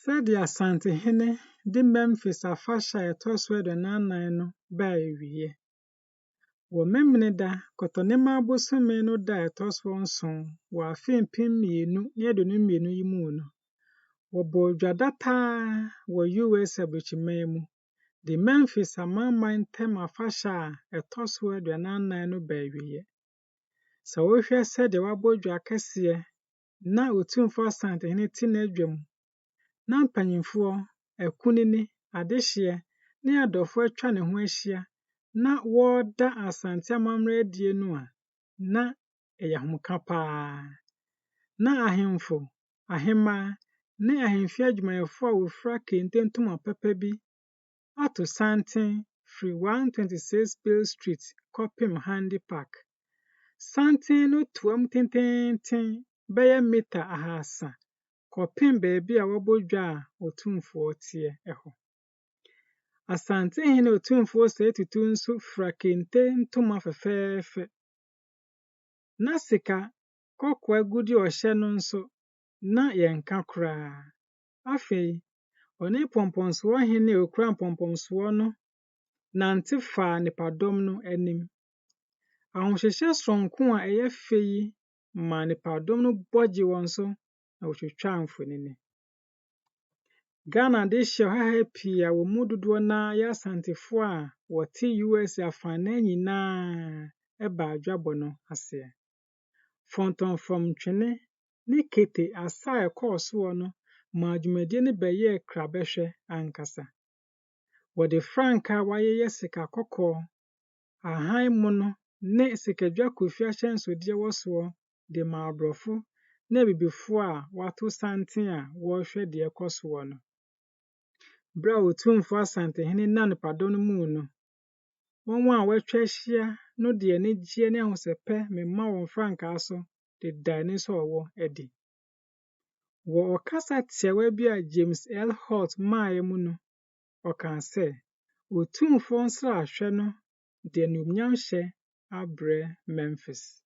Sɛdeɛ Asantehene de Memphis Afahyɛ ɛtɔ so aduanan no baa awiɛ. Wɔ Memene da, Kɔtɔnema abosome no da ɛtɔ so 9 wɔ afe mpem 2022 yi mu no, wɔbɔɔ dwa dataa wɔ US aburokyimman mu, de Memphis amanaman ntam afahyɛ a ɛtɔ so aduanan no baa awiɛ. Sɛ wohwɛ sɛdeɛ wɔabɔ dwa kɛseɛ na Otumfoɔ Asantehene te n'adwa mu, na mpanyimfoɔ, akunini, adehyeɛ ne adɔfo atwa ne ho ahyia na wɔreda asante amammerɛ adie no a, na ɛyɛ ahomka paa. Na ahemfo, ahemmaa ne ahemfie adwumayɛfo a wofura kente ntoma papa bi ato santen firi 126 Bill Street kɔpem Handy Park. Santen no toam tententen bɛyɛ mita 300 kɔpem baabi a wɔbɔ dwa a Otumfoɔ teɛ hɔ. Asantehene Otumfoɔ sɛe tutu nso fura kente ntoma fɛfɛɛfɛ. Na sika kɔkɔɔ agudi ɔhyɛ no nso na yɛnka koraa. Afei, ɔne pɔmpɔnsoɔhene a okura mpɔmpɔnsoɔ no nante faa nipadɔm no anim. Ahohyehyɛ sononko a ɛyɛ fɛ yi ma nipadɔm no bɔgye wɔn so na wɔtwitwaa mfonini. Ghana dehye ɔhaha pii a wɔn mu dodoɔ naa yɛ asantefoɔ a wɔte US afanan nyinaa ɛbaa dwabɔ no aseɛ. Fɔntɔmfrɔm ntwene ne kete asa a ɛkɔɔ soɔ no ma dwumadie no bɛyɛɛ krabɛhwɛ ankasa. Wɔde frankaa a wɔayeyɛ sika kɔkɔɔ, ahan mono ne sikadwa kofi ahyɛnsodeɛ wɔ soɔ de ma aborɔfo na abibifoɔ a wɔato santen a wɔrehwɛ deɛ ɛkɔ soɔ no. Bere a Otumfoɔ Asantehene nam nipadɔm no mu no, wɔn a wɔatwa ahyia no de anigyeɛ ne ahosɛpɛ mema wɔn frankaa so de da ani sɛ ɔwɔ adi. Wɔ ɔkasa tiawa bi a James L. Holt maaeɛ mu no, ɔkaa sɛ, Otumfoɔ nsrahwɛ no de anuonyam hyɛ abrɛ Memphis.